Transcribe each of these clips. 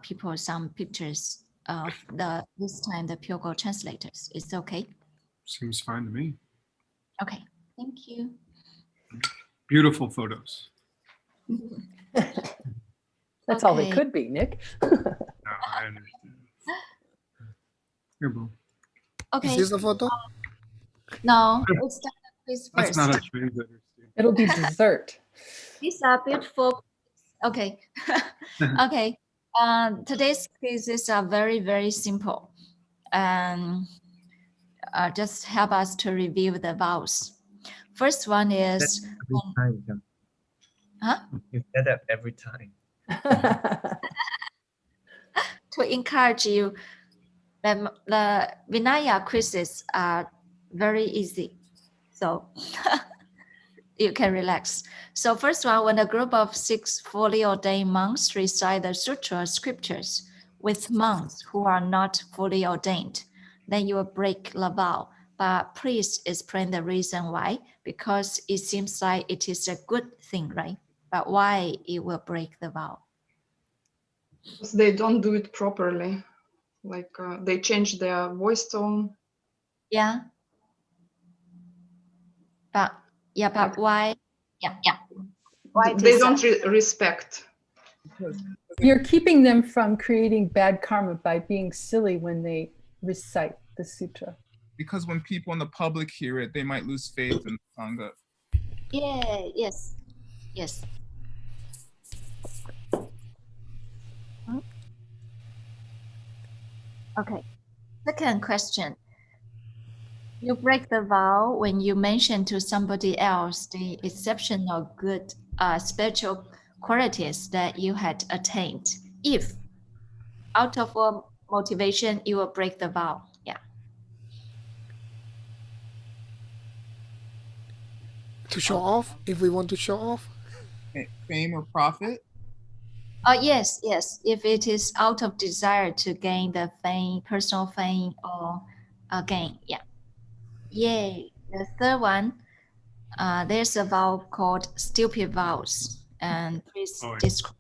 people some pictures of this time the Pyogo translators. It's okay? Seems fine to me. Okay, thank you. Beautiful photos. That's all they could be, Nick. No, I understand. Here, Boo. Okay. Is this the photo? No, it's the quiz That's first. not a translator. It'll be dessert. These are beautiful. Okay. Okay. Today's quizzes are very, very simple. And just help us to review the vowels. First one is... Huh? You said that every time. To encourage you, the Vinaya quizzes are very easy. So you can relax. So first one, when a group of 6 fully ordained monks recite the sutra scriptures with monks who are not fully ordained, then you will break the vow. But please explain the reason why, because it seems like it is a good thing, right? But why it will break the vow? Because they don't do it properly. Like they change their voice tone. Yeah. But why? Yeah. Why They don't respect. You're keeping them from creating bad karma by being silly when they recite the sutra. Because when people in the public hear it, they might lose faith in the Sangha. Yeah, yes. Okay. Second question. You break the vow when you mention to somebody else the exceptional good spiritual qualities that you had attained. If out of motivation, you will break the vow. Yeah. To show off, if we want to show off. Fame or profit? Yes. If it is out of desire to gain the fame, personal fame or gain. Yeah. Yay. The third one, there's a vow called stupid vows. And please describe.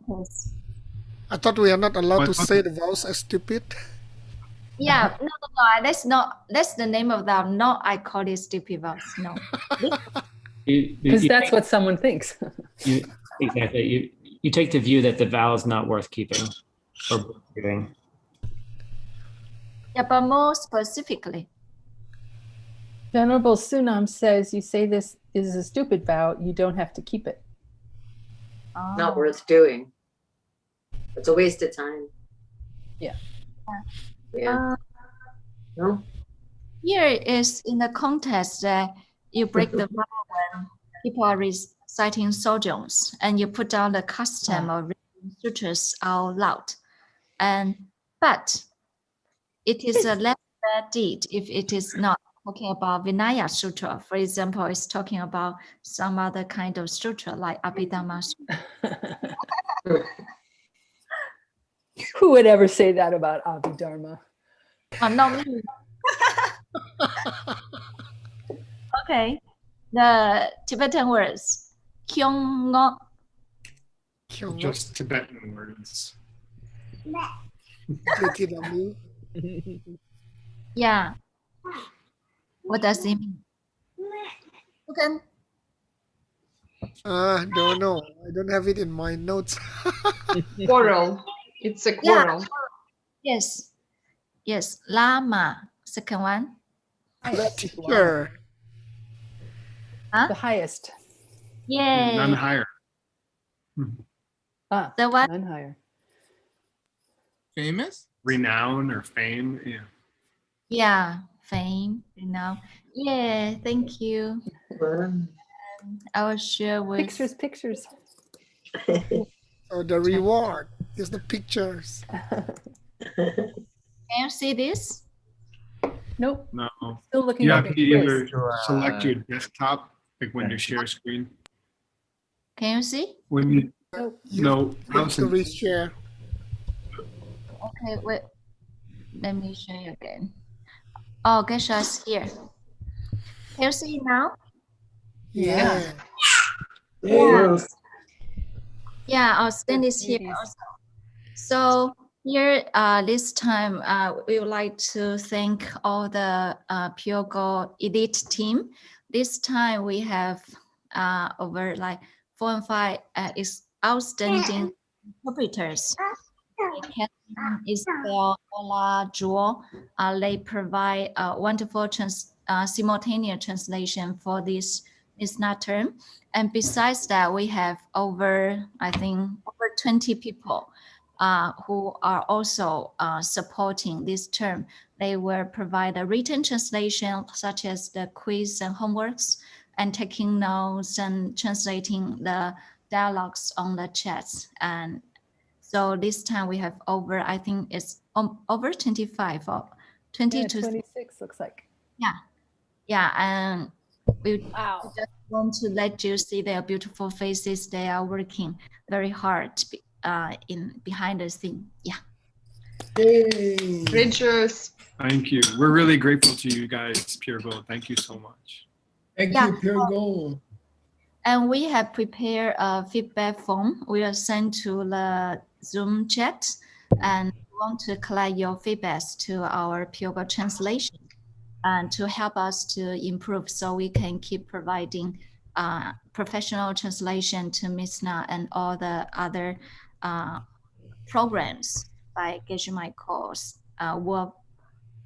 Yes. I thought we are not allowed to say the vows as stupid. Yeah, no, that's the name of that. No, I call it stupid vows. No. Because that's what someone thinks. Exactly. You take the view that the vow is not worth keeping or giving. Yeah, but more specifically. Venerable Sunam says you say this is a stupid vow, you don't have to keep it. Not worth doing. It's a waste of time. Yeah. No? Here is in the context that you break the vow when people are reciting sojourns and you put down the custom of reading sutras out loud. But it is a less bad deed if it is not talking about Vinaya Sutra. For example, it's talking about some other kind of sutra like Abhidhamma Sutra. Who would ever say that about Abhidharma? Not me. Okay. The Tibetan words. Kyongo. Just Tibetan words. Yeah. What does it mean? Okay. Don't know. I don't have it in my notes. Quarrel. It's a quarrel. Yeah. Yes. Lama. Second one. Teacher. The highest. Yay. None higher. The one. None higher. Famous? Renown or fame. Yeah. Yeah. Fame. Renown. Yeah. Thank you. I will share with pictures. Oh, the reward is the pictures. Can you see this? Nope. No. Still looking you at have the to quiz. either select your desktop, like when you share screen. Can you see? When you no, You have to reshare. Okay, wait. Let me show you again. Oh, Gesha's here. Can you see now? Yeah. Yeah. Yeah, our stand is here Ladies. also. So here, this time, we would like to thank all the Pure Gold elite team. This time we have over like 4 and 5 is outstanding interpreters. Like Catherine, Isabel, Ola, Zhou, they provide wonderful simultaneous translation for this Mishnah term. And besides that, we have over 20 people who are also supporting this term. They will provide a written translation, such as the quiz and homeworks, and taking notes and translating the dialogues on the chats. And so this time we have over, I think it's over 25 or 20 Yeah, to 26 looks like. yeah, and we Wow. just want to let you see their beautiful faces. They are working very hard in behind the scene. Yeah. Yay. Bridges. Thank you. We're really grateful to you guys, Pure Gold. Thank you so much. Thank Yeah. you, Pure Gold. And we have prepared a feedback form. We will send to the Zoom chat, and we want to collect your feedbacks to our Pure Gold translation and to help us to improve, so we can keep providing professional translation to Misna and all the other programs by Geshe Michael's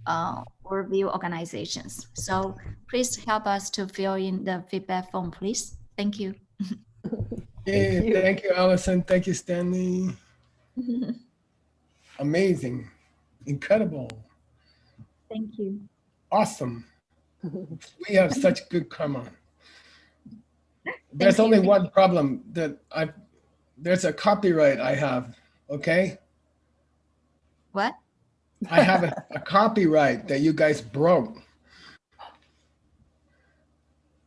worldview organizations. So please help us to fill in the feedback form, please. Thank you. Yay. you. Thank you, Alison. Thank you, Stanley. Amazing. Incredible. Thank you. Awesome. We have such good karma. There's Thank only you. one problem that there's a copyright I have, okay? What? I have a copyright that you guys broke.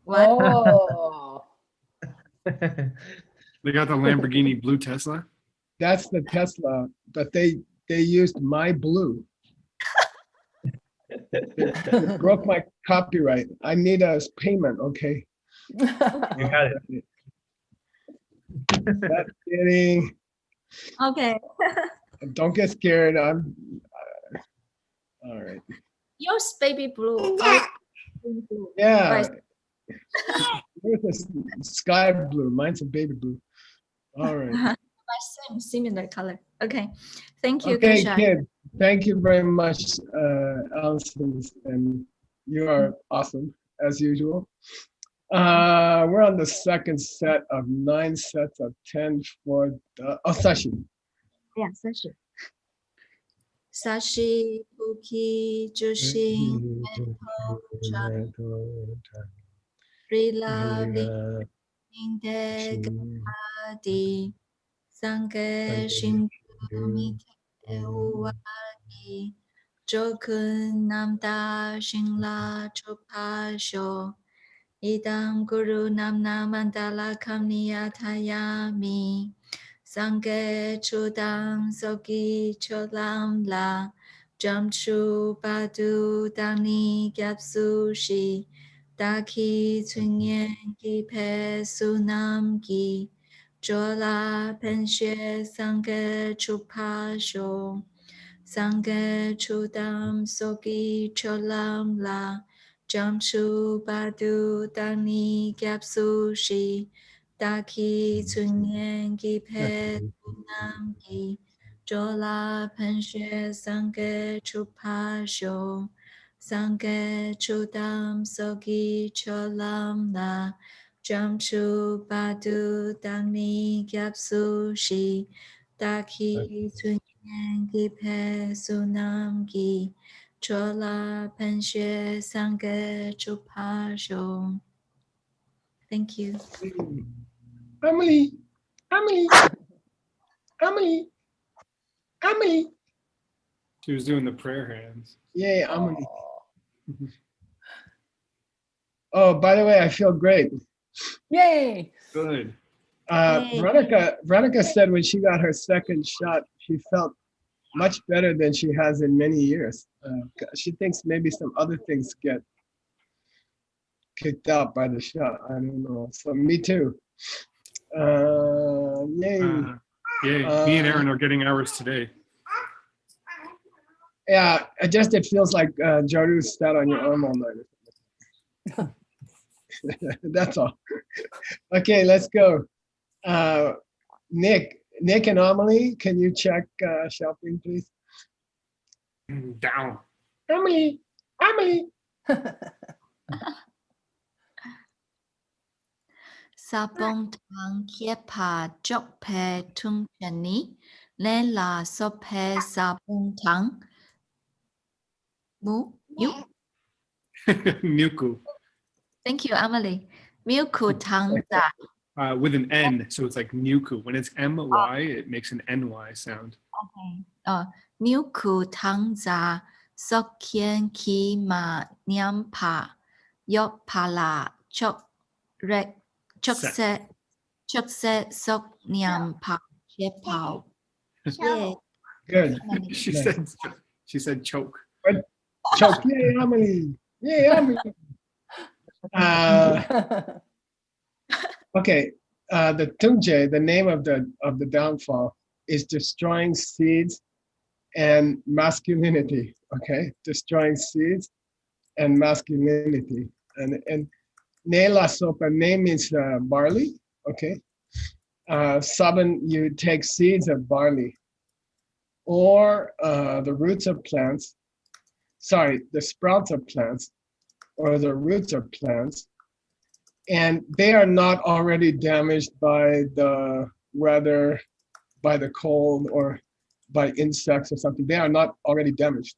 What? Oh. They got the Lamborghini blue Tesla. That's the Tesla, but they used my blue. They broke my copyright. I need a payment, okay? You had it. That's kidding. Okay. Don't get scared. I'm all right. Yours baby blue. Ours blue. Yeah. Right. Yours is sky blue. Mine's a baby blue. All right. Similar color. Okay. Thank you, Okay, Kasha. kid. Thank you very much, Alison, and you are awesome as usual. We're on the second set of 9 sets of 10 for the Sashi. Yeah, Sashi. Sashi, Puki, Jushin, Rila, Vinde, Gadi, Sange, Shingu, Uwagi, Jokun, Namda, Shinla, Chopasho, Idam Guru Namna Mandala Kamniya Tayami, Sange Chudam Sogi Cholam La, Jamchu Badu Dani Gyapsu Shi, Daki Tunyen Gi Pe Sunam Gi, Jola Penshe Sange Chupasho, Sange Chudam Sogi Cholam La, Jamshu Badu Dani Gyapsu Shi, Daki Tunyen Gi Pe Sunam Gi, Jola Penshe Sange Chupasho, Sange Chudam Sogi Cholam La, Jamshu Badu Dani Gyapsu Shi, Daki Tunyen Gi Pe Sunam Gi, Chola Penshe Sange Chupasho. Thank you. Emily, Emily, Emily, Emily. She was doing the prayer hands. Yay, Emily. Oh, by the way, I feel great. Yay. Good. Yay. Veronica said when she got her second shot, she felt much better than she has in many years. She thinks maybe some other things get kicked out by the shot. I don't know. So me too. Yay. Yay. Me and Aaron are getting ours today. Yeah, it feels like Jaru sat on your arm all night. That's all. Okay, let's go. Nick and Amelie, can you check shopping, please? Down. Amelie. Sa bông thang kia pa chok pe tung chani le la so pe sa bông thang mu you. Muku. Thank you, Emily. Milku tang da. With an N, so it's like Muku. When it's M-Y, it makes an N-Y sound. Okay. Milku tang za sok kien ki ma nyam pa yok pa la chok rek chok se sok nyam pa che pao. Yeah. Good. She said choke. Choke. Yay, Amelie. Yay, Amelie. Okay. The Tungje, the name of the downfall, is destroying seeds and masculinity. Okay, destroying seeds and masculinity. And Nela sopa, name means barley. Okay. Saban, you take seeds of barley or the roots of plants. Sorry, the sprouts of plants or the roots of plants, and they are not already damaged by the weather, by the cold, or by insects or something. They are not already damaged,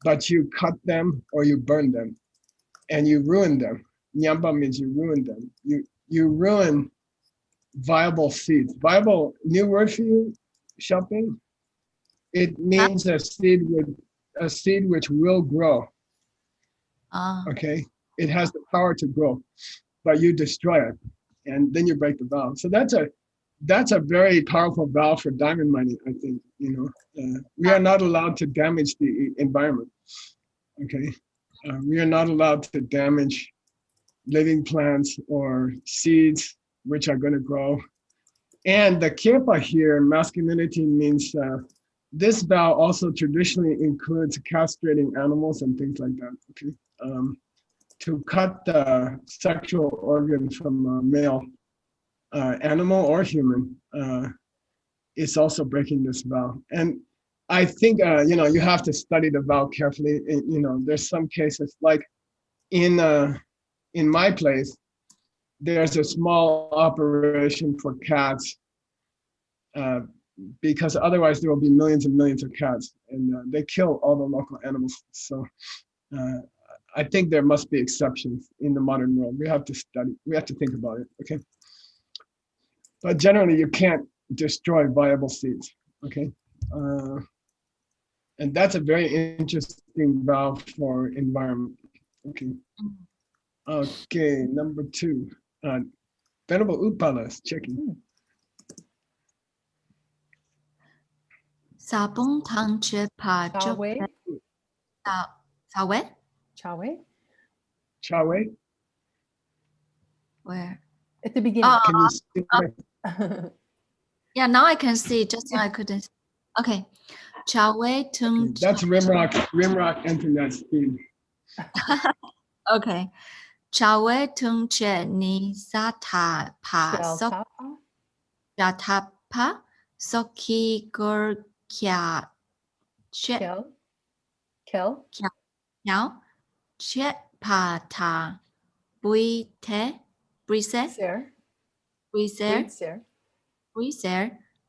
but you cut them or you burn them and you ruin them. Nyamba means you ruin them. You ruin viable seeds. Viable, new word for you, shopping? It means a seed which will grow. Okay, it has the power to grow, but you destroy it, and then you break the vow. So that's a very powerful vow for diamond mining. I think we are not allowed to damage the environment. Okay, we are not allowed to damage living plants or seeds which are going to grow. And the kepa here, masculinity, means this vow also traditionally includes castrating animals and things like that. Okay. To cut the sexual organ from a male animal or human is also breaking this vow. And I think you have to study the vow carefully. There's some cases like in my place, there's a small operation for cats because otherwise there will be millions and millions of cats, and they kill all the local animals. So I think there must be exceptions in the modern world. We have to study, we have to think about it, okay? But generally you can't destroy viable seeds, okay? And that's a very interesting vow for environment, okay? Okay, number 2. Venerable Upalas, checking. Sabong tang che pa chok Chawe? Chawe? Where? At the beginning. Can you see yeah, now I can see. Just now I couldn't. Okay. Chawe tung. That's Rimrock internet speed. Okay. Chawe tung che ni sa ta pa sok ya ta pa soki gor kya che Kel. Now, che pa ta bui te brise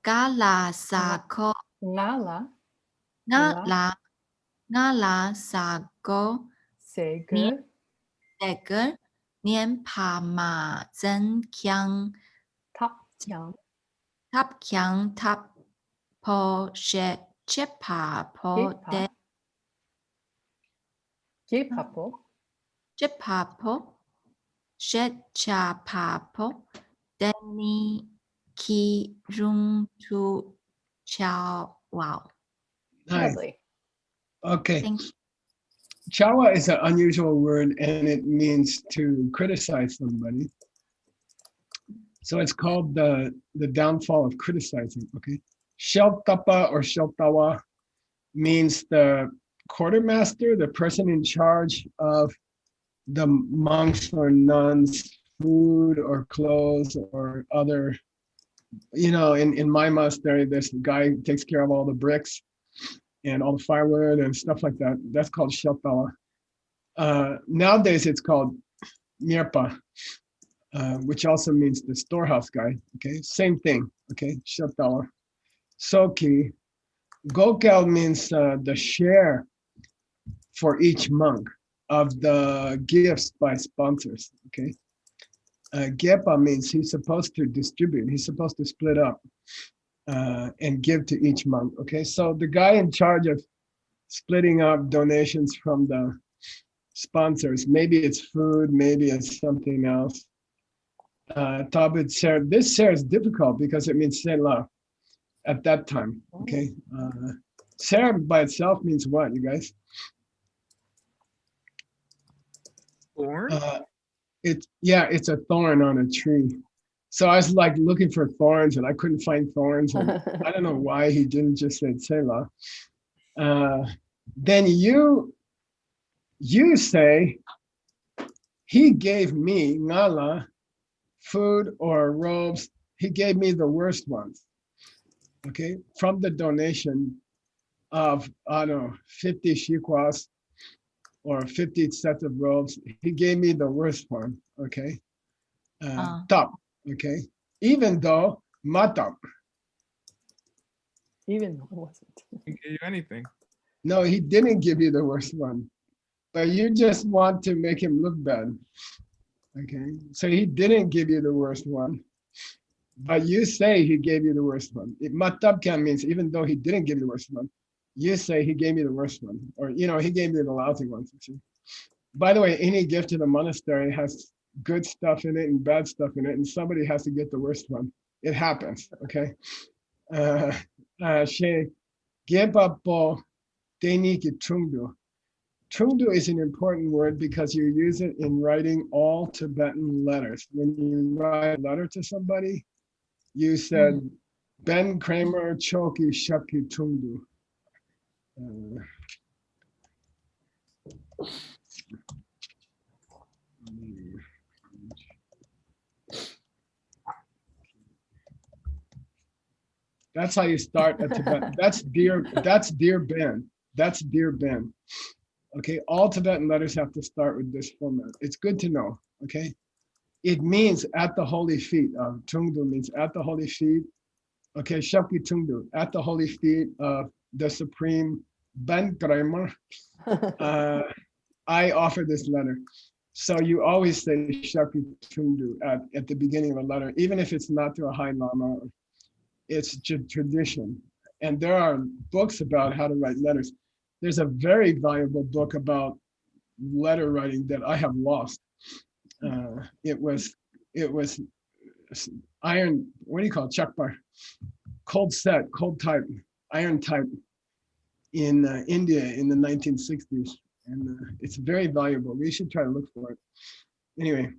gala sa ko Ngala sa go Seger Seger nian pa ma zen kyang tap kyang tap po she che pa po de Papo, Shet Cha Papo, Deni Ki Rung Tu Chao. Wow. Nice. Okay. Chawa is an unusual word and it means to criticize somebody. So it's called the downfall of criticizing. Okay, Sheltapa or Sheltawa means the quartermaster, the person in charge of the monks or nuns' food or clothes or other. You know, in my monastery, this guy takes care of all the bricks and all the firewood and stuff like that. That's called Sheltawa. Nowadays, it's called Mierpa, which also means the storehouse guy. Okay, same thing. Okay, Sheltawa. Soki. Gokel means the share for each monk of the gifts by sponsors. Okay. Gepa means he's supposed to distribute. He's supposed to split up and give to each monk. Okay. So the guy in charge of splitting up donations from the sponsors, maybe it's food, maybe it's something else. Tabit ser. This ser is difficult because it means sela at that time. Okay. Ser by itself means what, you guys? Thorn? It's a thorn on a tree. So I was like looking for thorns and I couldn't find thorns. And I don't know why he didn't just say Sela. Then you say, he gave me, Ngala, food or robes. He gave me the worst ones. Okay, from the donation of, I don't know, 50 shikwas or 50 sets of robes. He gave me the worst one, okay? Top, okay? Even though, matap. Even though it wasn't. He didn't give you anything. No, he didn't give you the worst one, but you just want to make him look bad, okay? So he didn't give you the worst one, but you say he gave you the worst one. Matapkan means even though he didn't give you the worst one, you say he gave me the worst one, or he gave me the lousy ones. By the way, any gift to the monastery has good stuff in it and bad stuff in it, and somebody has to get the worst one. It happens, okay? She gepapo teniki trungdu. Trungdu is an important word because you use it in writing all Tibetan letters. When you write a letter to somebody, you said, Ben Kramer Choki Shaki Trungdu. That's how you start a Tibetan. That's dear Ben. That's dear Ben. Okay, all Tibetan letters have to start with this format. It's good to know, okay? It means at the holy feet. Tungdu means at the holy feet. Okay, Shakti Tungdu, at the holy feet of the Supreme Ben Kramer. I offer this letter. So you always say Shakti Tungdu at the beginning of a letter, even if it's not to a high lama. It's tradition. And there are books about how to write letters. There's a very valuable book about letter writing that I have lost. It was iron, what do you call it? Chakbar, cold type, iron type in India in the 1960s. And it's very valuable. We should try to look for it. Anyway.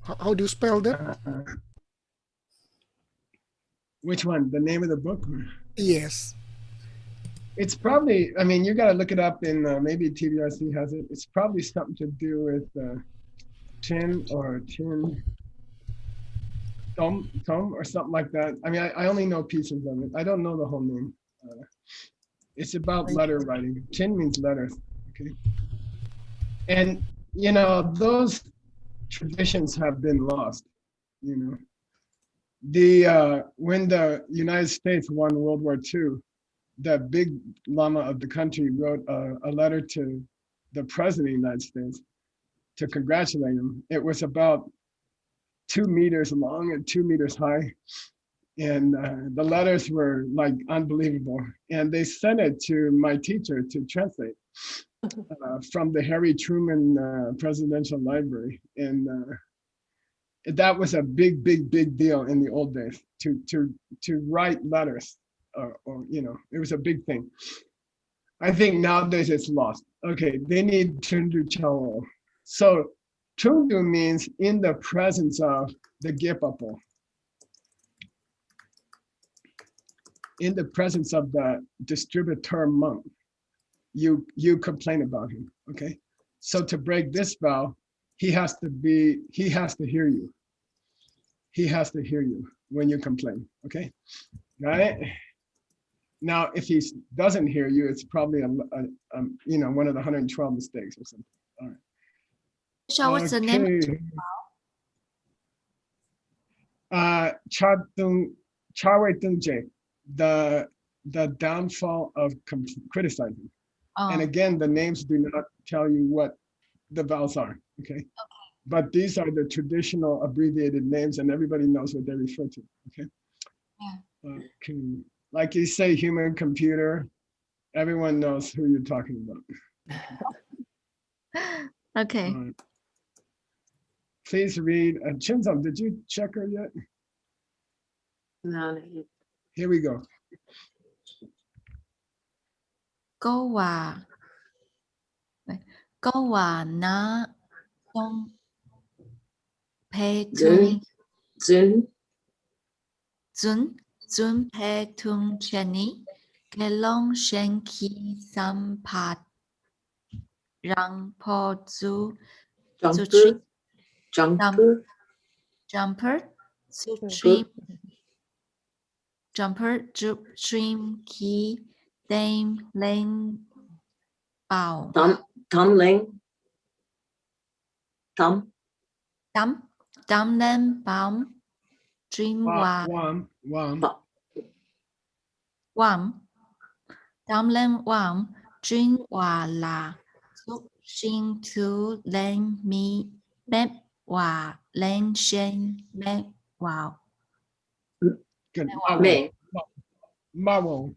How do you spell that? Which one? The name of the book? Yes. It's probably, I mean, you got to look it up in maybe TBRC has it. It's probably something to do with Tom or something like that. I mean, I only know pieces of it. I don't know the whole name. It's about letter writing. Chin means letters, okay? And, those traditions have been lost, when the United States won World War II, the big lama of the country wrote a letter to the president of the United States to congratulate him. It was about 2 meters long and 2 meters high. And the letters were like unbelievable. And they sent it to my teacher to translate from the Harry Truman Presidential Library. And that was a big deal in the old days to write letters. It was a big thing. I think nowadays it's lost. Okay, they need Tundu Chalo. So Tundu means in the presence of the Gepapo. In the presence of the distributor monk, you complain about him, okay? So to break this vow, he has to hear you. He has to hear you when you complain, okay? Right? Now, if he doesn't hear you, it's probably one of the 112 mistakes or something. All right. Zhou, what's the name? Charwei Dungje, the downfall of criticizing. And again, the names do not tell you what the vowels are, okay? But these are the traditional abbreviated names and everybody knows what they refer to, okay? Yeah. Like you say, human computer, everyone knows who you're talking about. Okay. Please read. Chinzong, did you check her yet? No. Here we go. Câu hòa na trong pe thương Zun pe thương cheni ke long shen ki sampat rang po zu jumper stream ki dame len bao Tom len bao dream Dam len dream la xúc sinh thứ len mi mép len shen mép Good. Mao.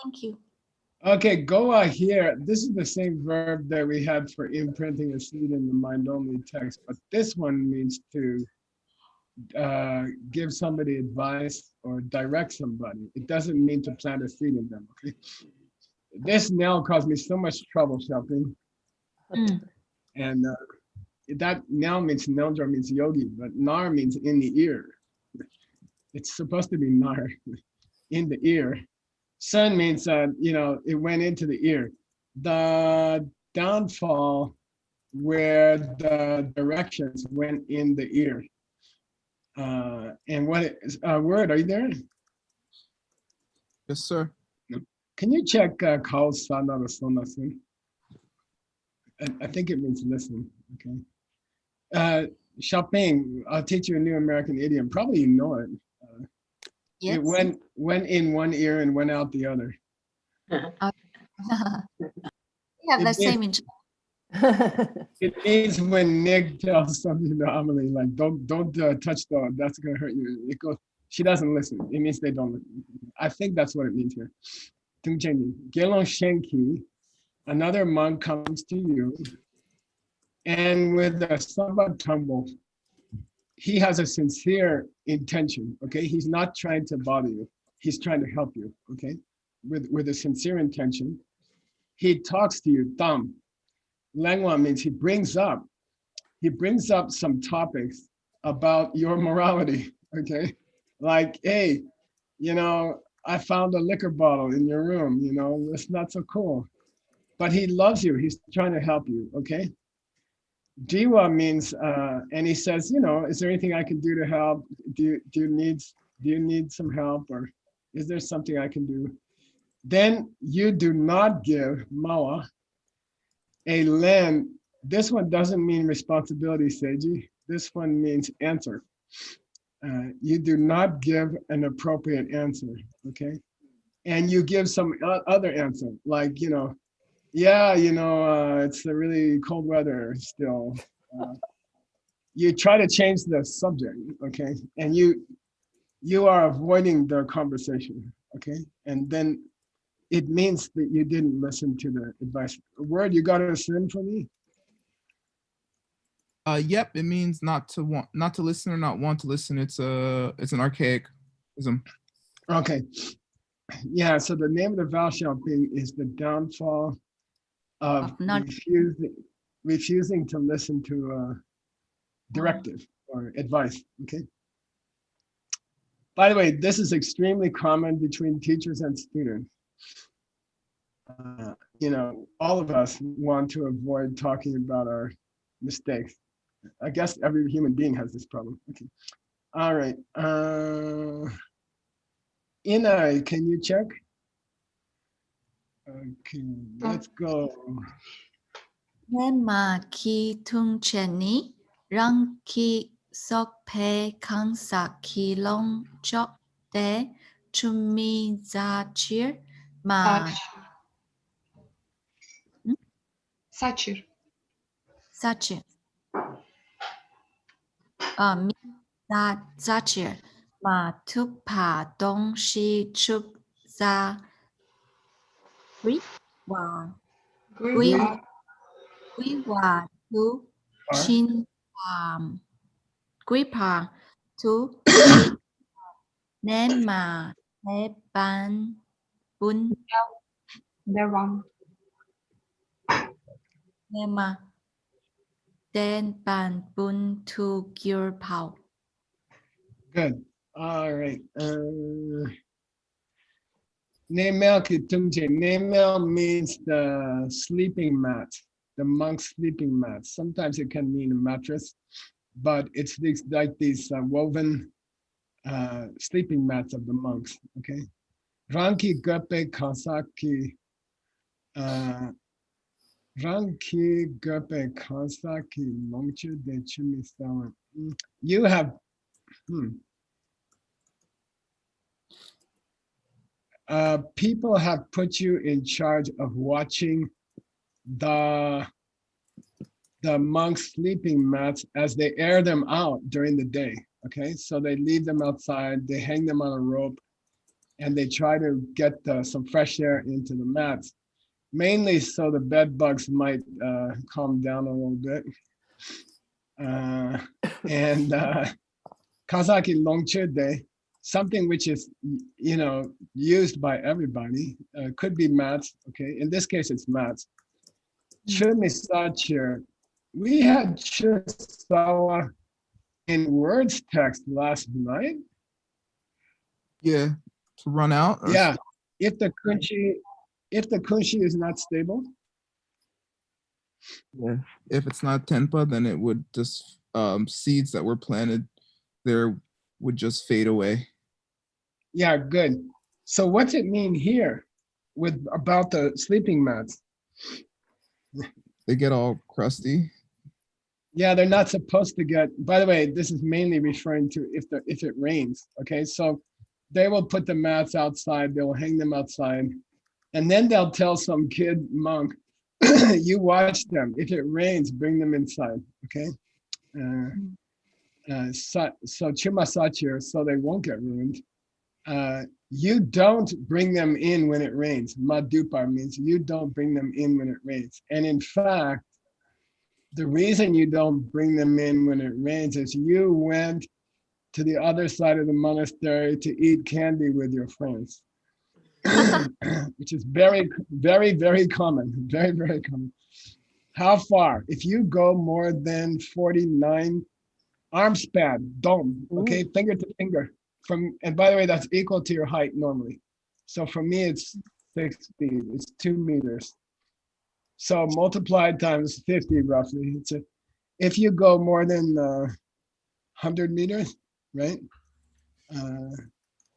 Thank you. Okay, goa here. This is the same verb that we had for imprinting a seed in the mind-only text, but this one means to give somebody advice or direct somebody. It doesn't mean to plant a seed in them, okay? This now caused me so much trouble shopping. And that now means Neldra means yogi, but nar means in the ear. It's supposed to be nar, in the ear. Sun means, it went into the ear. The downfall where the directions went in the ear. And what is word? Are you there? Yes, sir. Can you check Kao Sana or Sonasun? I think it means listen. Okay. Shopping. I'll teach you a new American idiom. Probably you know it. Yes. It went in one ear and went out the other. We have the same in It means when Nick tells something to Amelie, like don't touch the, that's gonna hurt you. It goes, she doesn't listen. It means they don't listen. I think that's what it means here. Gelong Shenki, another monk comes to you, and with a Sabbath tumble, he has a sincere intention, okay? He's not trying to bother you. He's trying to help you, okay? With a sincere intention. He talks to you, Tam. Langwa means he brings up some topics about your morality, okay? Like, hey, I found a liquor bottle in your room, it's not so cool. But he loves you, he's trying to help you, okay? Jiwa means, and he says, is there anything I can do to help? Do you need some help, or is there something I can do? Then you do not give Mawa a len. This one doesn't mean responsibility, Seiji. This one means answer. You do not give an appropriate answer, okay? And you give some other answer, like, it's a really cold weather still. You try to change the subject, okay? And you are avoiding the conversation, okay? And then it means that you didn't listen to the advice. A word you got to send for me? Yep, it means not to listen or not want to listen. It's an archaicism. Okay. Yeah, so the name of the vowel shopping is the downfall of refusing to listen to directive or advice. Okay. By the way, this is extremely common between teachers and students. You know, all of us want to avoid talking about our mistakes. I guess every human being has this problem. Okay. All right. Ina, can you check? Okay, let's go. Nên mà khi thương chuyện ní, rằng khi sốc phê kháng xạ khi long chọc tế chúng mi ra chיר mà Sachir. Sachir. Mi ra chir mà thức phá đông si chúc ra quý hòa quý hòa thứ chín quý phá thứ chín nên mà thế ban bún There one. nên mà tên ban bún thu gyur pao. Good. All right. Nemel kitungche. Nemel means the sleeping mat, the monk's sleeping mat. Sometimes it can mean a mattress, but it's like these woven sleeping mats of the monks. Okay. Ranki Gope Kansaki. Ranki Gope Kansaki Longchu de Chumisawa. You have people have put you in charge of watching the monks' sleeping mats as they air them out during the day. Okay, so they leave them outside, they hang them on a rope, and they try to get some fresh air into the mats, mainly so the bed bugs might calm down a little bit. And Kazaki Longchede, something which is, you know, used by everybody, could be mats. Okay, in this case, it's mats. Chumisachir, we had Chusawa in words text last night. Yeah, to run out. Yeah, if the kunshi is not stable. Yeah, if it's not tenpa, then it would just seeds that were planted there would just fade away. Yeah, good. So what's it mean here with about the sleeping mats? They get all crusty. Yeah, they're not supposed to get, by the way, this is mainly referring to if it rains. Okay, so they will put the mats outside, they'll hang them outside, and then they'll tell some kid monk, you watch them. If it rains, bring them inside. Okay. So chimasachir, so they won't get ruined. You don't bring them in when it rains. Madupar means you don't bring them in when it rains. And in fact, the reason you don't bring them in when it rains is you went to the other side of the monastery to eat candy with your friends, which is very, very, very common. Very, very common. How far? If you go more than 49 arm span, dome, okay, finger to finger. And by the way, that's equal to your height normally. So for me, it's 6 feet, it's 2 meters. So multiplied times 50 roughly. If you go more than 100 meters, right,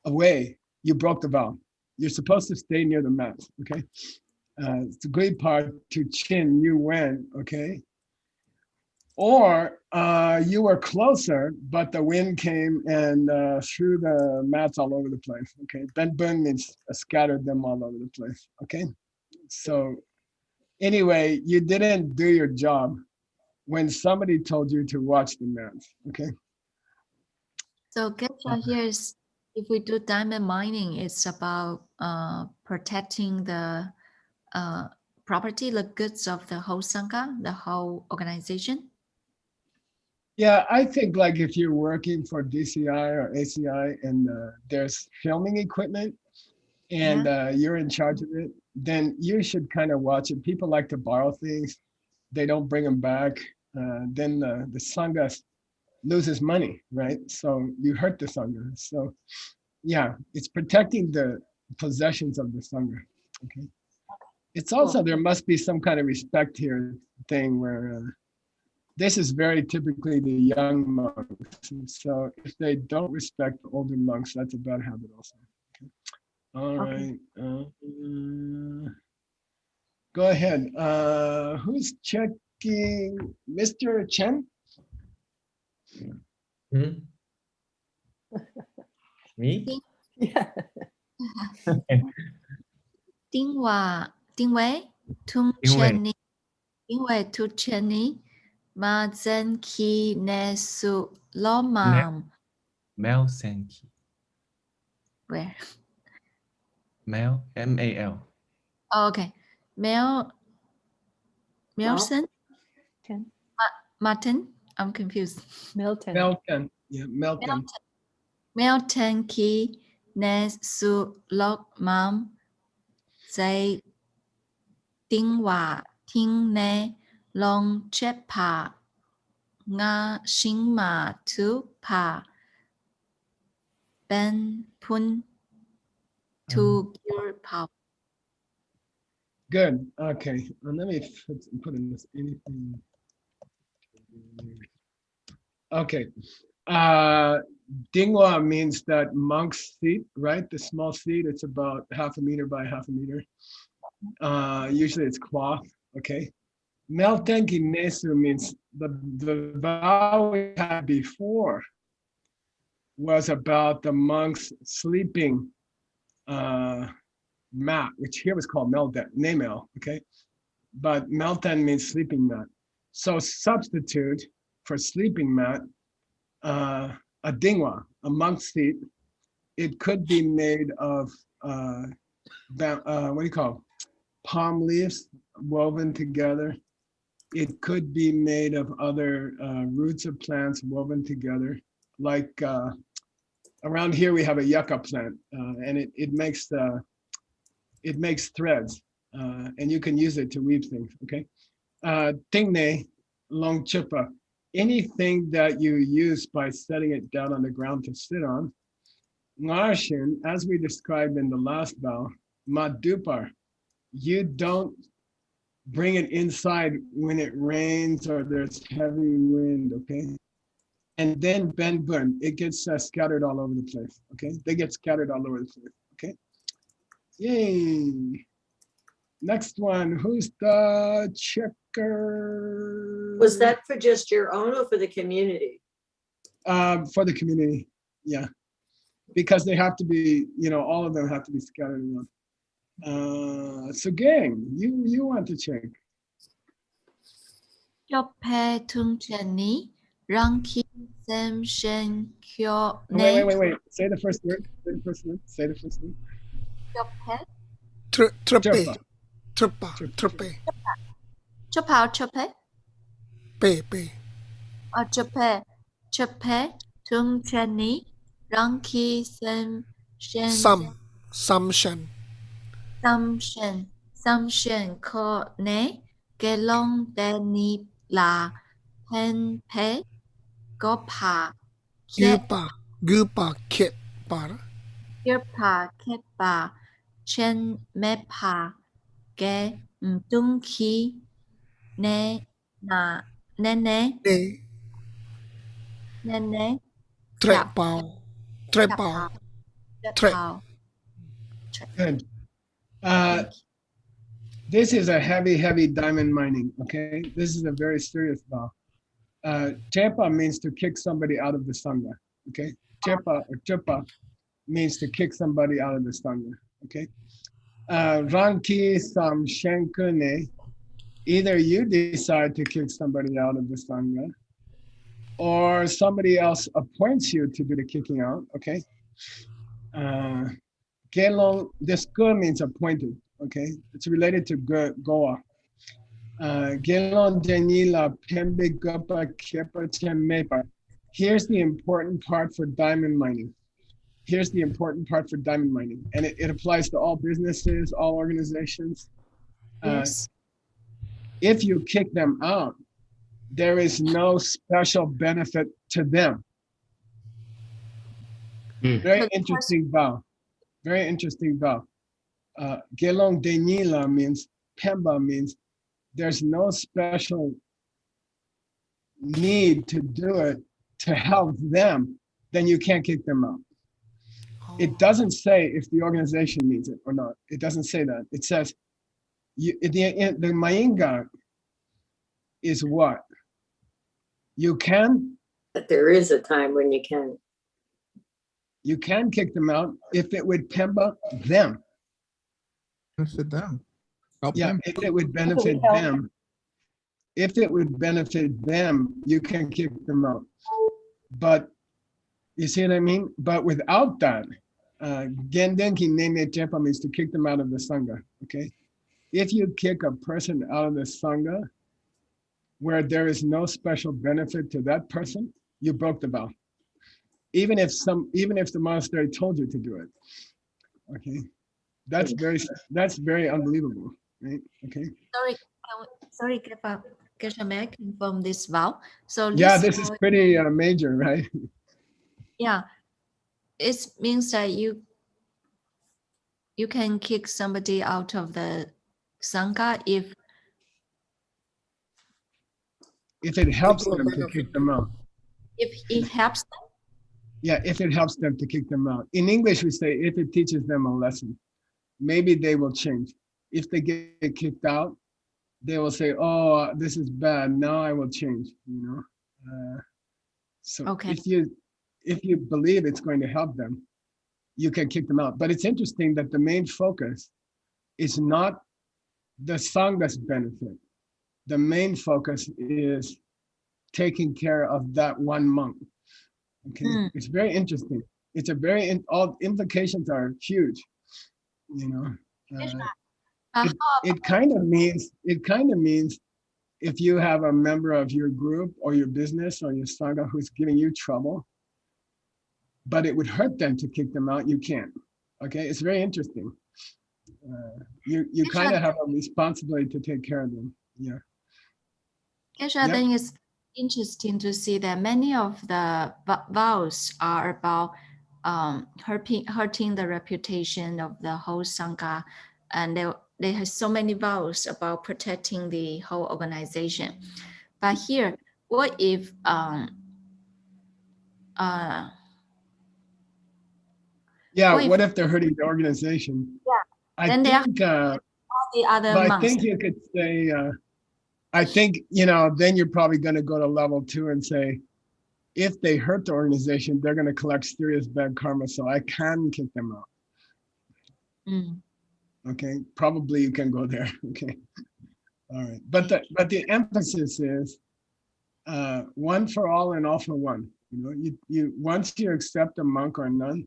away, you broke the vow. You're supposed to stay near the mat, okay? It's a great part to chin, you went, okay? Or you were closer, but the wind came and threw the mats all over the place. Okay, Ben Bun means scattered them all over the place. Okay, so anyway, you didn't do your job when somebody told you to watch the mats. Okay. So Gesha here is, if we do diamond mining, it's about protecting the property, the goods of the whole sangha, the whole organization. Yeah, I think like if you're working for DCI or ACI and there's filming equipment and you're in charge of it, then you should kind of watch it. People like to borrow things. They don't bring them back. Then the sangha loses money, right? So you hurt the Sangha. So yeah, it's protecting the possessions of the Sangha. Okay. It's also, there must be some kind of respect here thing where this is very typically the young monks. And so if they don't respect the older monks, that's a bad habit also. Okay. All right. Go ahead. Who's checking? Mr. Chen? Me? Yeah. 丁伟 tung 因为 cheni 丁伟 tu cheni ma zen ki ne su lo mam Mel Senki. where Mel, M-A-L. oh, okay Melson Martin I'm confused Milton. Melton. Yeah, Melton. Melton ki ne su lo mam zai丁瓦听呢 long chepa nga shingma tu pa ben pun tu gear pa. Good. Okay. Let me put in this anything. Okay. Dingwa means that monk's seat, right? The small seat, it's about 1/2 meter by 1/2 meter. Usually it's cloth. Okay. Meltenki Nesu means the vow we had before was about the monk's sleeping mat, which here was called Nemel, okay? But Melten means sleeping mat. So substitute for sleeping mat, a dingwa, a monk's seat. It could be made of, what do you call it? Palm leaves woven together. It could be made of other roots of plants woven together. Like around here we have a yucca plant, and it makes threads, and you can use it to weave things. Okay, tingne, long chupa, anything that you use by setting it down on the ground to sit on. Ngarshin, as we described in the last vow, madupar, you don't bring it inside when it rains or there's heavy wind, okay? And then Ben Burn, it gets scattered all over the place, okay? They get scattered all over the place, okay? Yay. Next one, who's the checker? Was that for just your own or for the community? For the community, yeah. Because they have to be, all of them have to be scattered around. So gang, you want to check. Chope tung cheni ranki sem shen kyo Wait. ne. Say the first word. Say the first word. Chope. Trepe. Chope. Pe. Chope tung cheni ranki sem shen. Sam shen ko ne gelong de ni la pen pe go pa Gupa kit para. pa ke pa chen me pa ge tung ki ne na ne Trepao. Good. This is a heavy diamond mining, okay? This is a very serious vow. Chepa means to kick somebody out of the Sangha, okay? Chepa or Chepa means to kick somebody out of the Sangha, okay? Ranki Sam Shenkune, either you decide to kick somebody out of the Sangha or somebody else appoints you to do the kicking out, okay? Gelong, this Ge means appointed, okay? It's related to Goa. Gelong Denila Pembe Gopa Kepa Mepa. Here's the important part for diamond mining. And it applies to all businesses, all organizations. Yes. If you kick them out, there is no special benefit to them. Very interesting vowel. Very interesting vowel. Gelong denila means, Pemba means, there's no special need to do it to help them, then you can't kick them out. It doesn't say if the organization needs it or not. It doesn't say that. It says the Mainga is what? You can. But there is a time when you can. You can kick them out if it would Pemba them. Benefit them. Help Yeah, them. if it would benefit them. If it would benefit them, you can kick them out. But you see what I mean? But without that, Gendenki Neme Jepa means to kick them out of the Sangha. Okay. If you kick a person out of the Sangha where there is no special benefit to that person, you broke the vow. Even if the monastery told you to do it. Okay. That's very unbelievable. Right? Okay. Sorry, Geshe, may I confirm this vow? So yeah, this is pretty major, right? Yeah, it means that you can kick somebody out of the Sangha if it helps them to kick them out. If it helps them? Yeah, if it helps them to kick them out. In English, we say if it teaches them a lesson, maybe they will change. If they get kicked out, they will say, "Oh, this is bad. Now I will change." You know. So okay. if you believe it's going to help them, you can kick them out. But it's interesting that the main focus is not the Sangha's benefit. The main focus is taking care of that one monk. Okay, It's very interesting. It's a very all implications are huge. You know, it kind of means if you have a member of your group or your business or your sangha who's giving you trouble, but it would hurt them to kick them out, you can't. Okay, it's very interesting. You kind of have a responsibility to take care of them. Yeah. Geshe, I think it's interesting to see that many of the vows are about hurting the reputation of the whole Sangha, and they have so many vows about protecting the whole organization. But here, what if what if they're hurting the organization? Yeah. Then think all the other monks. I think you could say I think, then you're probably going to go to level 2 and say, if they hurt the organization, they're going to collect serious bad karma, so I can kick them out. Okay, probably you can go there. Okay, all right. But the emphasis is one for all and all for one. You once you accept a monk or a nun,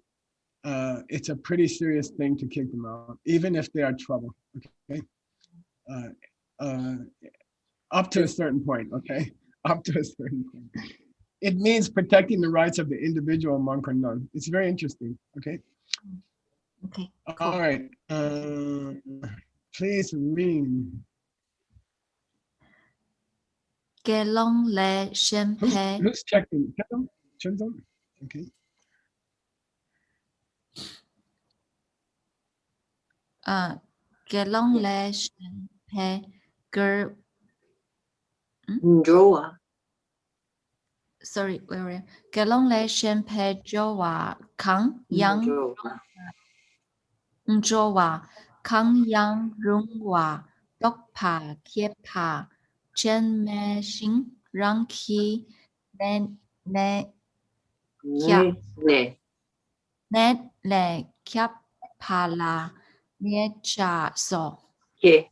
it's a pretty serious thing to kick them out, even if they are trouble. Okay. Up to a certain point, okay? Up to a certain point. It means protecting the rights of the individual monk or nun. It's very interesting, okay? Okay. Cool. All right. Please read. Gelong le Shenpe. Who's checking? Chunzong? Okay. Gelong le Shenpe Ger. Zhou. Sorry, where? Gelong le Shenpe Zhou Kang Yang Zhou Kang Yang Rung Dok Pa Tie Pa Chen Me Xing Rang Ki Ne Le Kyap Pa La Nie Cha So. Okay.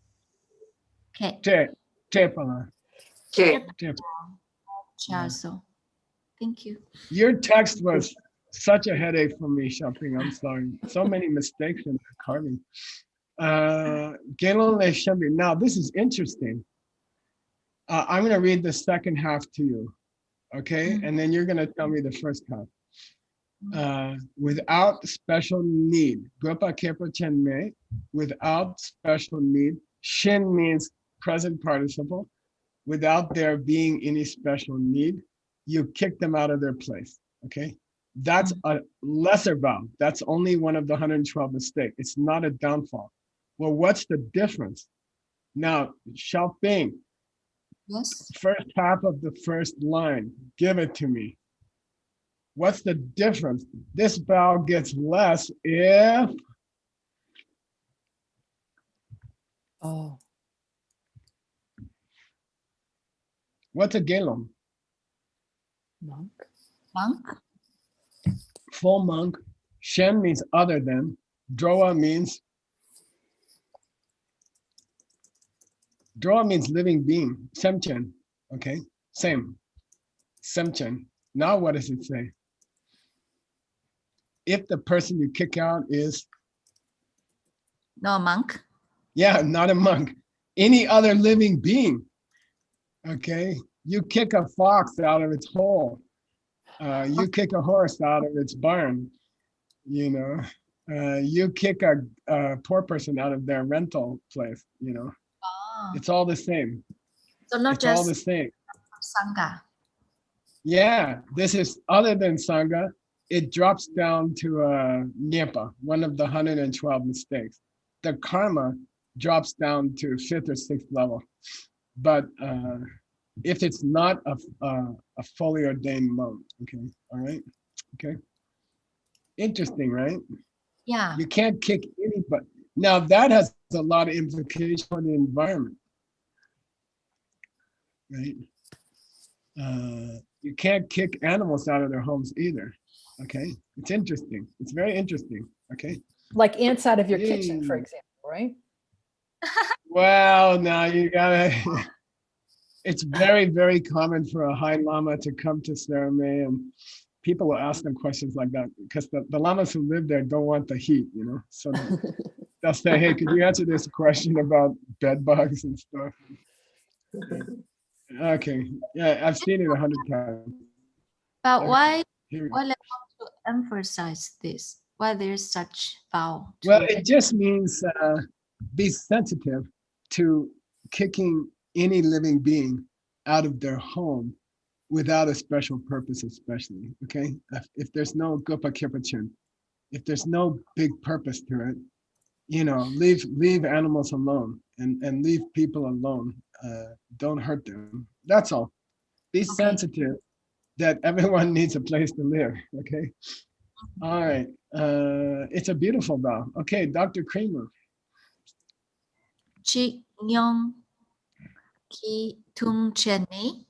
So. Thank you. Your text was such a headache for me, Shopping. I'm sorry. So many mistakes in the carving. Now, this is interesting. I'm going to read the second half to you, okay? And then you're going to tell me the first half. Without special need. Gopa Kepa Chen Me. Without special need. Shin means present participle. without there being any special need, you kick them out of their place, okay? That's a lesser vow. That's only one of the 112 mistakes. It's not a downfall. Well, what's the difference? Now, Xiaoping, Yes. first half of the first line, give it to me. What's the difference? This vow gets less if, Oh, what's a gelong? monk. Monk. Full monk. Shen means other than. Droa means living being. Semchen, okay? Same. Semchen. Now what does it say? If the person you kick out is, No monk. yeah, not a monk, any other living being, okay? You kick a fox out of its hole. You kick a horse out of its barn, you know? You kick a poor person out of their rental place, you know? Ah. It's all the same. So not It's all the just same. Sangha. Yeah, this is other than Sangha. It drops down to Nyepa, one of the 112 mistakes. The karma drops down to 5th or 6th level. But if it's not a fully ordained monk, okay, all right, okay. Interesting, right? Yeah. You can't kick anybody. Now that has a lot of implications for the environment, right? You can't kick animals out of their homes either. Okay, it's interesting. It's very interesting. Okay. Like ants out of your kitchen, for Hey. example, right? Well, now you gotta. It's very, very common for a high lama to come to Saramay, and people will ask them questions like that because the lamas who live there don't want the heat, you know. So they'll say, "Hey, could you answer this question about bed bugs and stuff?" Okay, yeah, I've seen it 100 times. But Okay, why here we go. they want to emphasize this? Why there's such vow? Well, it just means be sensitive to kicking any living being out of their home without a special purpose, especially, okay? If there's no Gopa Kirpachin, if there's no big purpose to it, you know, leave animals alone and leave people alone. Don't hurt them. That's all. Be sensitive that everyone needs a place to live, okay? All right, it's a beautiful vow. Okay, Dr. Kramer. Chi Nyong Ki Tung Cheni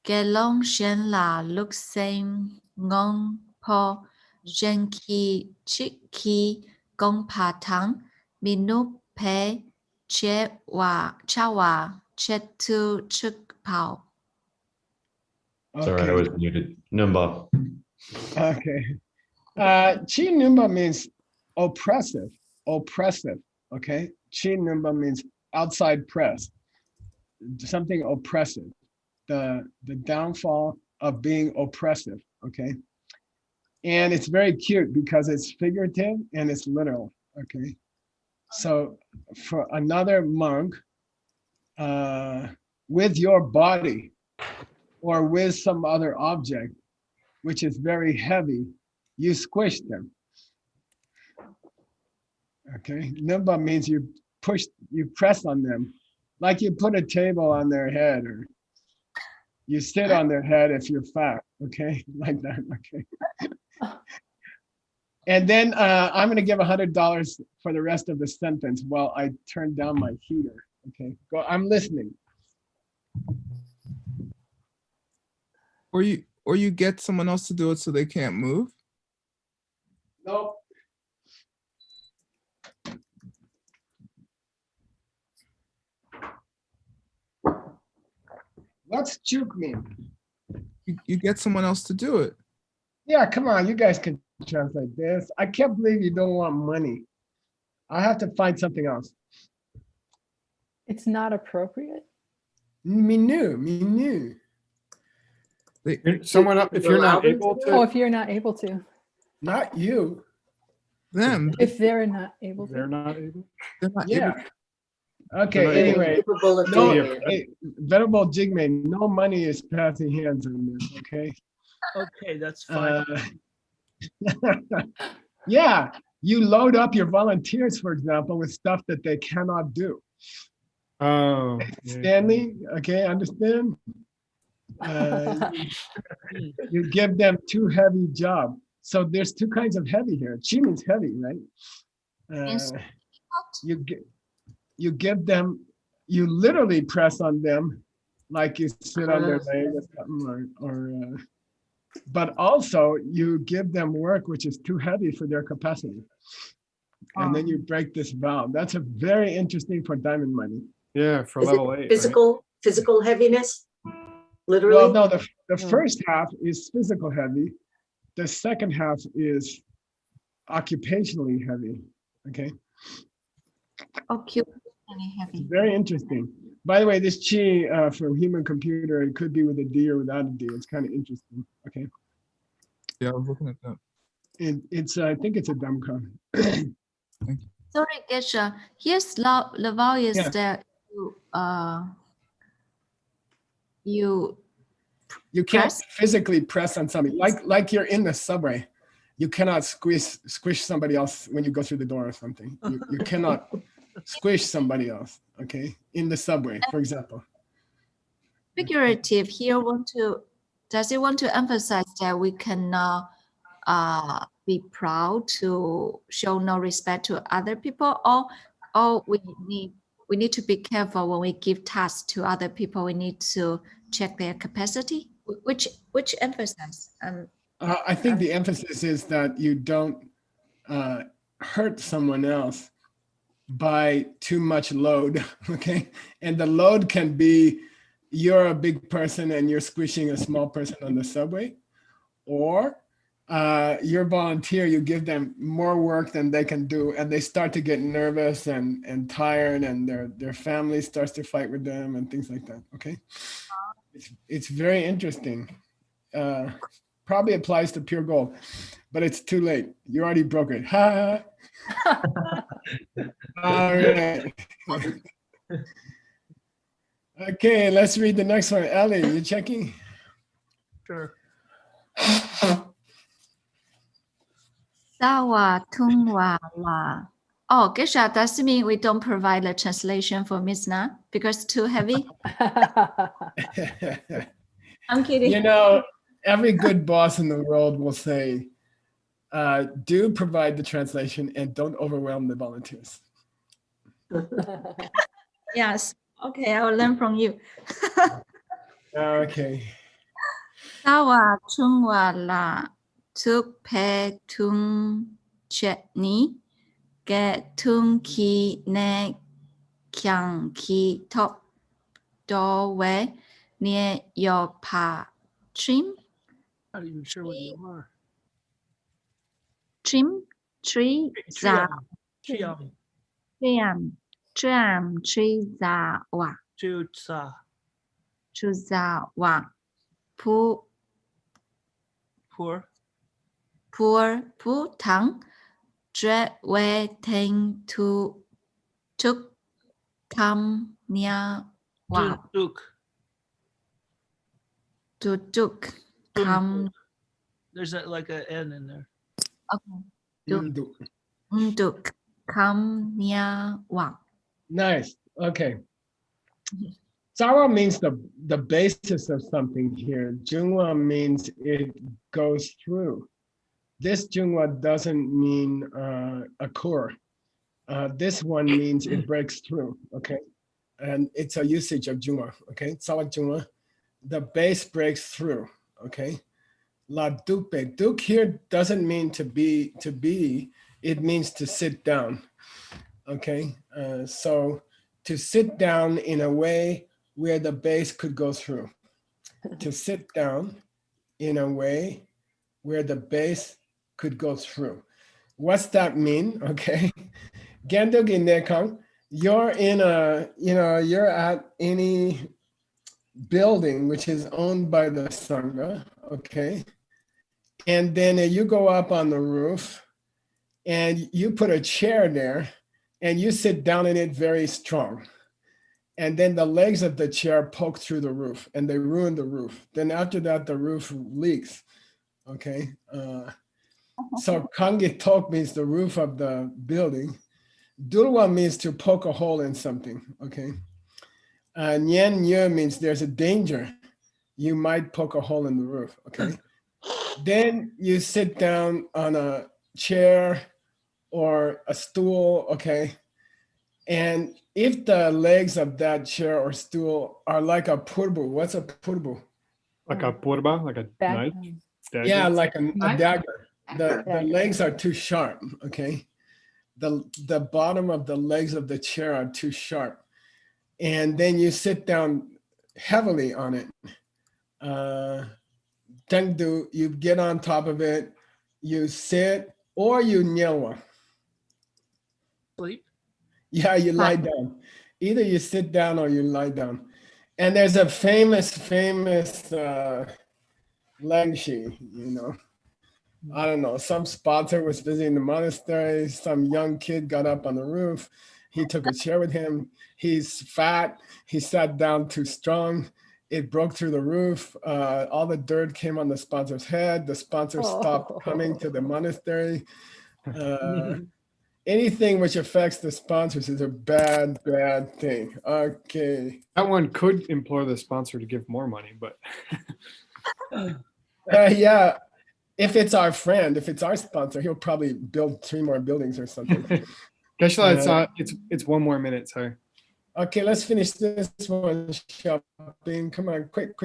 Gelong Shen La Luk Sem Ngong Po Shen Ki Chik Ki Gong Pa Tang Minu Pe Che Wa Chawa Che Tu Chuk Pao. Sorry, I was muted. Numba. Okay. Chi Numba means oppressive, okay? Chi Numba means outside press, something oppressive, the downfall of being oppressive, okay? And it's very cute because it's figurative and it's literal, okay? So for another monk, with your body or with some other object, which is very heavy, you squish them. Okay, Nimba means you press on them, like you put a table on their head, or you sit on their head if you're fat. Okay, like that. Okay. And then I'm gonna give $100 for the rest of the sentence while I turn down my heater. Okay, go. I'm listening. Or you get someone else to do it so they can't move. Nope. What's juke mean? You get someone else to do it. Yeah, come on, you guys can translate this. I can't believe you don't want money. I have to find something else. It's not appropriate. Minu. Someone up, if you're not able to. Oh, if you're not able to. Not you. Them. If they're not able to. They're not able. They're not Yeah. able. Okay, Vinaya. anyway, Capable of no, doing it. hey, Venerable Jigme, no money is passing hands on this, okay? Okay, that's fine. Yeah, you load up your volunteers, for example, with stuff that they cannot do. Oh, yeah. Stanley, okay, understand? You give them too heavy job. So there's two kinds of heavy here. Chi means heavy, right? Means You give them, you literally press on them, like you sit on their leg or something, but also you give them work which is too heavy for their capacity. And then you break this vow. That's a very interesting for diamond money. Yeah, for Is level it 8. physical heaviness? Literally? Well, no, the first half is physical heavy. The second half is occupationally heavy. Okay. Occupationally heavy. It's very interesting. By the way, this chi from human computer, it could be with a D or without a D. It's kind of interesting. Okay. Yeah, I was looking at that. It's I think it's a Damka. Sorry, Geshe. Here's the vow is Yeah. that you You can't physically press on something like you're in the subway. You cannot squish somebody else when you go through the door or something. You cannot squish somebody else. Okay, in the subway, for example. figurative here does it want to emphasize that we cannot be proud to show no respect to other people, or we need to be careful when we give tasks to other people. We need to check their capacity. Which emphasis? I think the emphasis is that you don't hurt someone else by too much load, okay? And the load can be you're a big person and you're squishing a small person on the subway, or you're volunteer, you give them more work than they can do, and they start to get nervous and tired, and their family starts to fight with them and things like that, okay? It's very interesting. Probably applies to pure gold, but it's too late. You already broke it. Ha! All right. Okay, let's read the next one. Ellie, you checking? Sure. Sawa tungwa la. Oh, Geshe, does it mean we don't provide the translation for Miss Na because too heavy? I'm kidding. You know, every good boss in the world will say, do provide the translation and don't overwhelm the volunteers. Yes. Okay, I will learn from you. Okay. Sawa tungwa la tuk pe tung chetni get tung ki ne kyang ki top doorway near your pa trim. Not even sure what you are. Trim tree za Triam. triam tree za wa Jutsa. chuza wa pu Poor. pu tang dre we teng tu tuk kam nia wa Duk. tu tuk kam. There's like an N in there. Okay. Duk kam nia wa. Nice. Okay. Sawa means the basis of something here. Jungwa means it goes through. This Jungwa doesn't mean a core. This one means it breaks through. Okay. And it's a usage of Jungwa. Okay. Sawa Jungwa. The base breaks through. Okay. La dupe. Duk here doesn't mean to be, it means to sit down. Okay. So to sit down in a way where the base could go through. To sit down in a way where the base could go through. What's that mean? Okay. Gendogi nekang, you're in you're at any building which is owned by the Sangha, okay? And then you go up on the roof and you put a chair there and you sit down in it very strong, and then the legs of the chair poke through the roof and they ruin the roof. Then after that, the roof leaks. Okay. So Kangi tok means the roof of the building. Dulwa means to poke a hole in something. Okay. Nyen Nye means there's a danger. You might poke a hole in the roof. Okay. Then you sit down on a chair or a stool. Okay. And if the legs of that chair or stool are like a purbu, what's a purbu? Like a purba, like a knife. Dagger. Yeah, like a Knife? dagger. The Dagger. legs are too sharp. Okay. The bottom of the legs of the chair are too sharp. And then you sit down heavily on it. Tengdu, you get on top of it, you sit, or you nyelwa. Sleep. Yeah, you lie down. Either you sit down or you lie down. And there's a famous Langshi, you know. I don't know, some spotter was visiting the monastery, some young kid got up on the roof, he took a chair with him, he's fat, he sat down too strong, it broke through the roof, all the dirt came on the sponsor's head, the sponsor stopped coming to the monastery. Anything which affects the sponsors is a bad thing. Okay. That one could implore the sponsor to give more money, but Yeah. If it's our friend, if it's our sponsor, he'll probably build 3 more buildings or something. Geshe, it's 1 more minute, sorry. Okay, let's finish this one shopping. Come on, quick.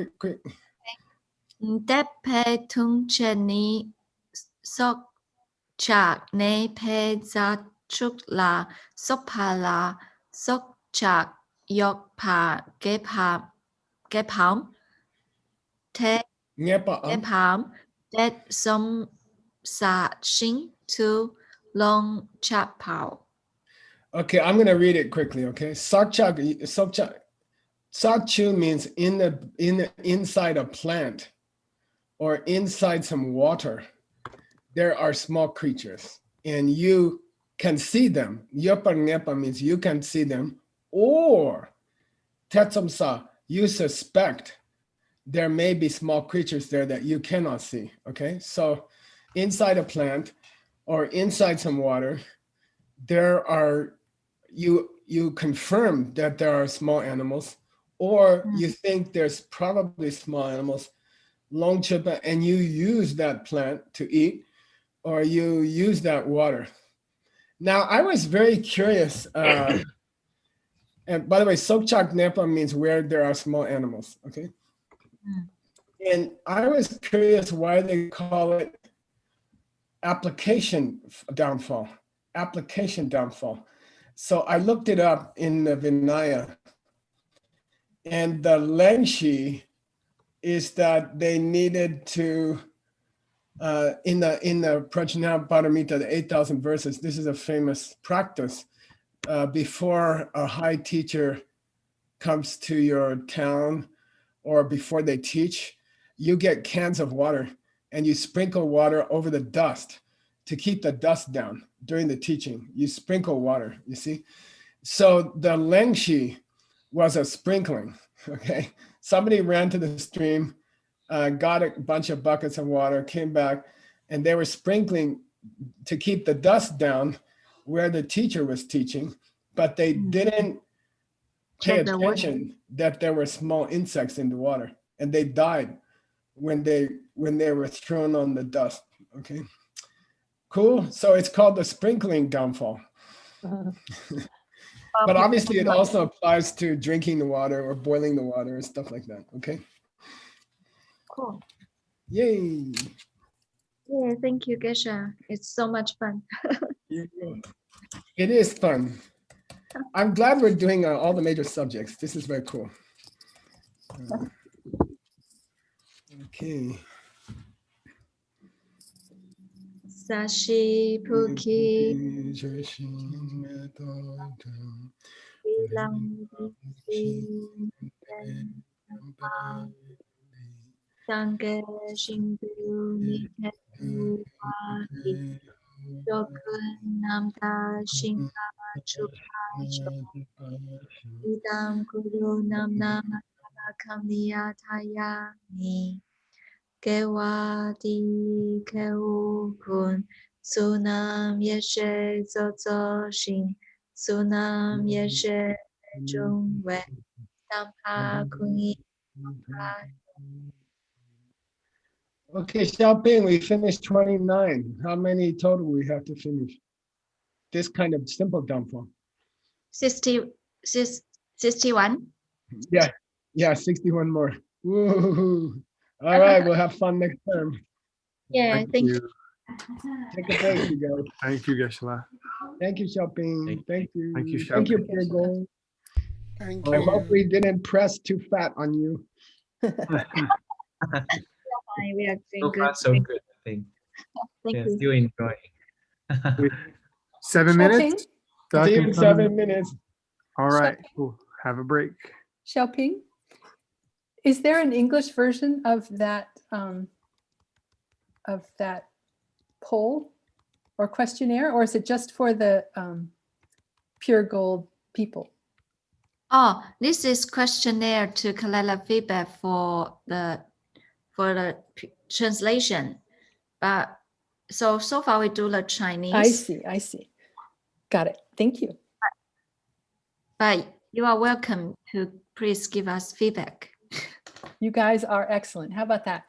Depe tungcheni sok chak ne pe za chuk la sopala sok chak yok pa gepam te gepam that some sa shing to long chap pao. Okay, I'm gonna read it quickly. Okay, Sakchu means in the inside a plant or inside some water. There are small creatures, and you can see them. Yopa means you can see them, or Tetsumsa, you suspect there may be small creatures there that you cannot see. Okay, so inside a plant or inside some water, there are you confirm that there are small animals, or you think there's probably small animals, long chupa, and you use that plant to eat, or you use that water. Now, I was very curious, and by the way, Sokchak Nepa means where there are small animals, okay? And I was curious why they call it application downfall. So I looked it up in the Vinaya, and the Lengshi is that they needed to, in the Prajnaparamita, the 8,000 verses, this is a famous practice. Before a high teacher comes to your town or before they teach, you get cans of water and you sprinkle water over the dust to keep the dust down during the teaching. You sprinkle water, you see? So the Lengshi was a sprinkling, okay? Somebody ran to the stream, got a bunch of buckets of water, came back, and they were sprinkling to keep the dust down where the teacher was teaching, but they didn't pay attention that there were small insects in the water, and they died when they were thrown on the dust, okay? Cool, so it's called the sprinkling downfall. But obviously it also applies to drinking the water or boiling the water and stuff like that, okay? Cool. Yay. Yeah, thank you, Geshe. It's so much fun. It is fun. I'm glad we're doing all the major subjects. This is very cool. Okay. Sashi Puki Bilang Sangge Shindu Niketu Wadi Jokun Namda Shinga Idam Guru Nam Nam Kamniya Tayami Gewadi Keu Kun Sunam Yeshe Zozo Shin Sunam Yeshe Jungwe Sampa Kuni Okay, Xiaoping, we finished 29. How many total we have to finish? This kind of simple dumb form. 61. Yeah, 61 more. Woo. All right, we'll have fun next term. Yeah, thank you. Take a break, you guys. Thank you, Geshe-la. Thank you, Xiaoping. Thank you. Thank you, Thank you, Xiaoping. Pure Gold. Thank I you. hope we didn't press too fat on you. We are So doing far, good. so good, I think. Thank Yeah, you. still enjoying. 7 minutes. See you in 7 minutes. All right. Cool. Have a break. Xiaoping, is there an English version of that poll or questionnaire, or is it just for the Pure Gold people? Oh, this is questionnaire to collect feedback for the translation. But so far we do the Chinese. I see. Got it. Thank you. But you are welcome to please give us feedback. You guys are excellent. How about that?